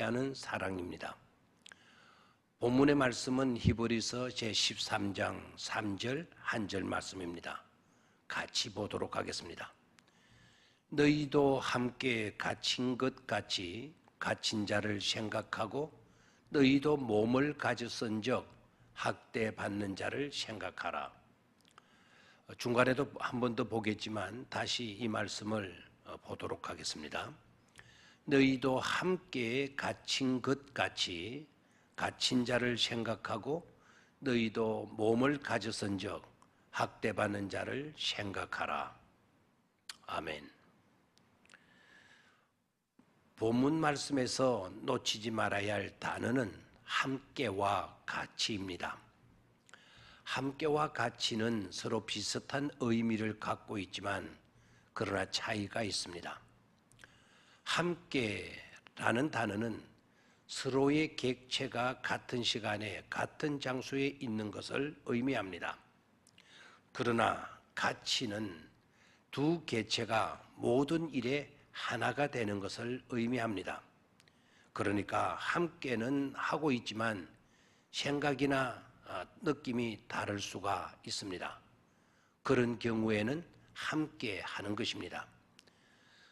함께하는 사랑입니다. 본문의 말씀은 히브리서 제13장 3절 한 절 말씀입니다. 같이 보도록 하겠습니다. 너희도 함께 갇힌 것 같이 갇힌 자를 생각하고 너희도 몸을 가졌은즉 학대받는 자를 생각하라. 중간에도 한 번 더 보겠지만 다시 이 말씀을 보도록 하겠습니다. 너희도 함께 갇힌 것 같이 갇힌 자를 생각하고 너희도 몸을 가졌은즉 학대받는 자를 생각하라. 아멘. 본문 말씀에서 놓치지 말아야 할 단어는 함께와 같이입니다. 함께와 같이는 서로 비슷한 의미를 갖고 있지만 그러나 차이가 있습니다. 함께라는 단어는 서로의 객체가 같은 시간에 같은 장소에 있는 것을 의미합니다. 그러나 같이는 두 객체가 모든 일에 하나가 되는 것을 의미합니다. 그러니까 함께는 하고 있지만 생각이나 느낌이 다를 수가 있습니다. 그런 경우에는 함께 하는 것입니다.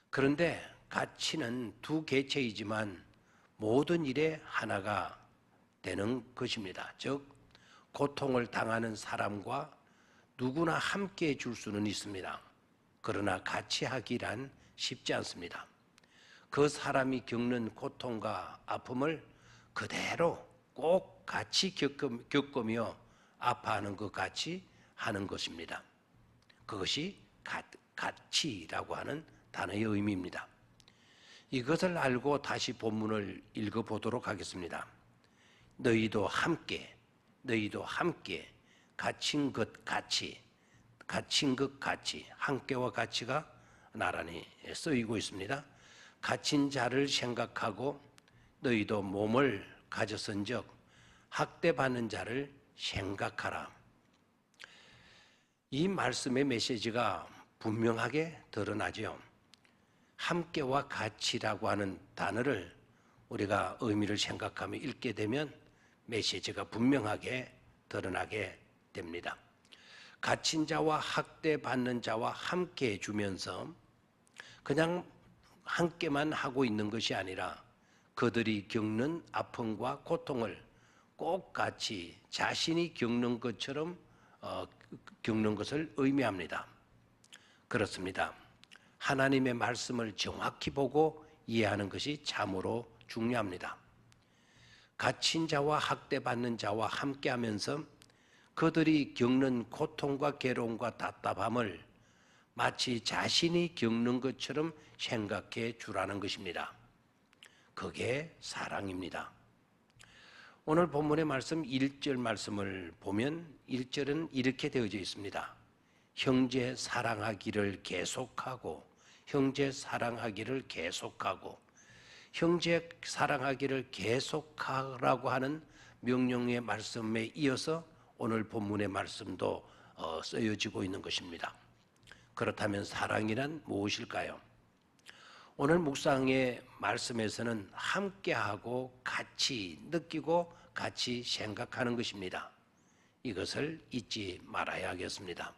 그런데 가치는 두 개체이지만 모든 일에 하나가 되는 것입니다. 즉 고통을 당하는 사람과 누구나 함께 해줄 수는 있습니다. 그러나 같이 하기란 쉽지 않습니다. 그 사람이 겪는 고통과 아픔을 그대로 꼭 같이 겪으며 아파하는 것 같이 하는 것입니다. 그것이 같이라고 하는 단어의 의미입니다. 이것을 알고 다시 본문을 읽어보도록 하겠습니다. 너희도 함께 갇힌 것 같이 함께와 같이가 나란히 쓰이고 있습니다. 갇힌 자를 생각하고 너희도 몸을 가졌은즉 학대받는 자를 생각하라. 이 말씀의 메시지가 분명하게 드러나죠. 함께와 같이라고 하는 단어를 우리가 의미를 생각하며 읽게 되면 메시지가 분명하게 드러나게 됩니다. 갇힌 자와 학대받는 자와 함께 해주면서 그냥 함께만 하고 있는 것이 아니라 그들이 겪는 아픔과 고통을 꼭 같이 자신이 겪는 것처럼 겪는 것을 의미합니다. 그렇습니다. 하나님의 말씀을 정확히 보고 이해하는 것이 참으로 중요합니다. 갇힌 자와 학대받는 자와 함께하면서 그들이 겪는 고통과 괴로움과 답답함을 마치 자신이 겪는 것처럼 생각해 주라는 것입니다. 그게 사랑입니다. 오늘 본문의 말씀 1절 말씀을 보면 1절은 이렇게 되어져 있습니다. 형제 사랑하기를 계속하고 형제 사랑하기를 계속하라고 하는 명령의 말씀에 이어서 오늘 본문의 말씀도 쓰여지고 있는 것입니다. 그렇다면 사랑이란 무엇일까요? 오늘 묵상의 말씀에서는 함께하고 같이 느끼고 같이 생각하는 것입니다. 이것을 잊지 말아야겠습니다.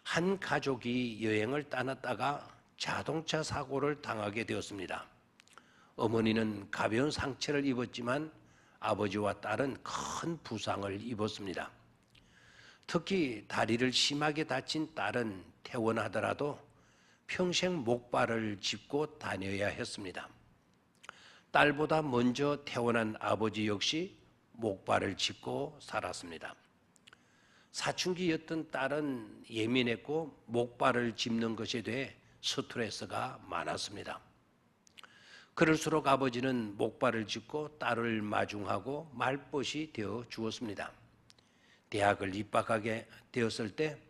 한 가족이 여행을 떠났다가 자동차 사고를 당하게 되었습니다. 어머니는 가벼운 상처를 입었지만 아버지와 딸은 큰 부상을 입었습니다. 특히 다리를 심하게 다친 딸은 퇴원하더라도 평생 목발을 짚고 다녀야 했습니다. 딸보다 먼저 퇴원한 아버지 역시 목발을 짚고 살았습니다. 사춘기였던 딸은 예민했고 목발을 짚는 것에 대해 스트레스가 많았습니다. 그럴수록 아버지는 목발을 짚고 딸을 마중하고 말벗이 되어 주었습니다. 대학을 입학하게 되었을 때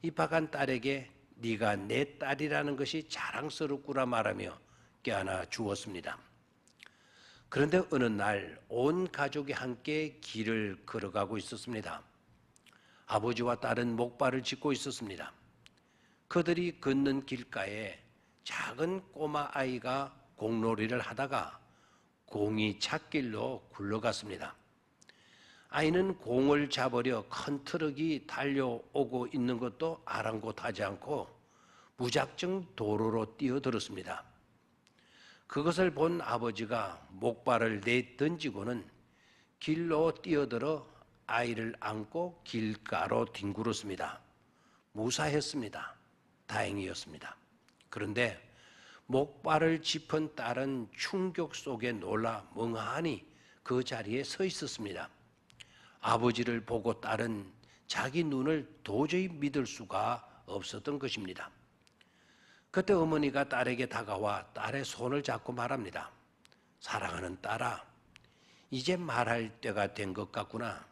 입학한 딸에게 네가 내 딸이라는 것이 자랑스럽구나 말하며 껴안아 주었습니다. 그런데 어느 날 온 가족이 함께 길을 걸어가고 있었습니다. 아버지와 딸은 목발을 짚고 있었습니다. 그들이 걷는 길가에 작은 꼬마 아이가 공놀이를 하다가 공이 찻길로 굴러갔습니다. 아이는 공을 잡으려 큰 트럭이 달려오고 있는 것도 아랑곳하지 않고 무작정 도로로 뛰어들었습니다. 그것을 본 아버지가 목발을 내던지고는 길로 뛰어들어 아이를 안고 길가로 뒹굴었습니다. 무사했습니다. 다행이었습니다. 그런데 목발을 짚은 딸은 충격 속에 놀라 멍하니 그 자리에 서 있었습니다. 아버지를 보고 딸은 자기 눈을 도저히 믿을 수가 없었던 것입니다. 그때 어머니가 딸에게 다가와 딸의 손을 잡고 말합니다. 사랑하는 딸아, 이제 말할 때가 된 것 같구나.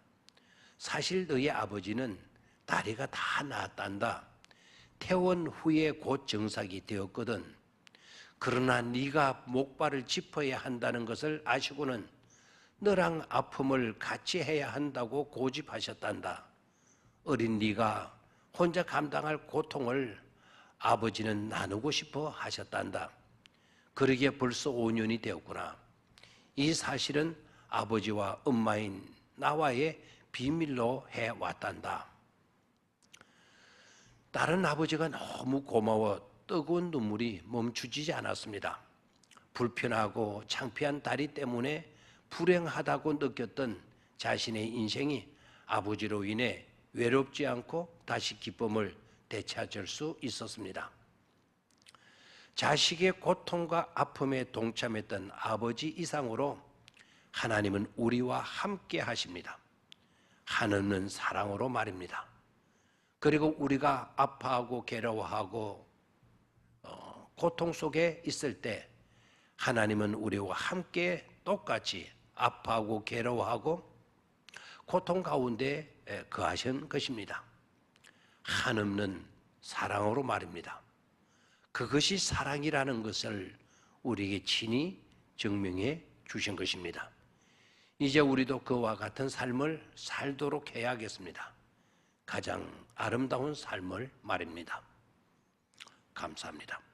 사실 너희 아버지는 다리가 다 나았단다. 퇴원 후에 곧 정상이 되었거든. 그러나 네가 목발을 짚어야 한다는 것을 아시고는 너랑 아픔을 같이 해야 한다고 고집하셨단다. 어린 네가 혼자 감당할 고통을 아버지는 나누고 싶어 하셨단다. 그러기에 벌써 5년이 되었구나. 이 사실은 아버지와 엄마인 나와의 비밀로 해왔단다. 딸은 아버지가 너무 고마워 뜨거운 눈물이 멈추지 않았습니다. 불편하고 창피한 다리 때문에 불행하다고 느꼈던 자신의 인생이 아버지로 인해 외롭지 않고 다시 기쁨을 되찾을 수 있었습니다. 자식의 고통과 아픔에 동참했던 아버지 이상으로 하나님은 우리와 함께 하십니다. 한없는 사랑으로 말입니다. 그리고 우리가 아파하고 괴로워하고 고통 속에 있을 때 하나님은 우리와 함께 똑같이 아파하고 괴로워하고 고통 가운데 거하신 것입니다. 한없는 사랑으로 말입니다. 그것이 사랑이라는 것을 우리에게 친히 증명해 주신 것입니다. 이제 우리도 그와 같은 삶을 살도록 해야겠습니다. 가장 아름다운 삶을 말입니다. 감사합니다.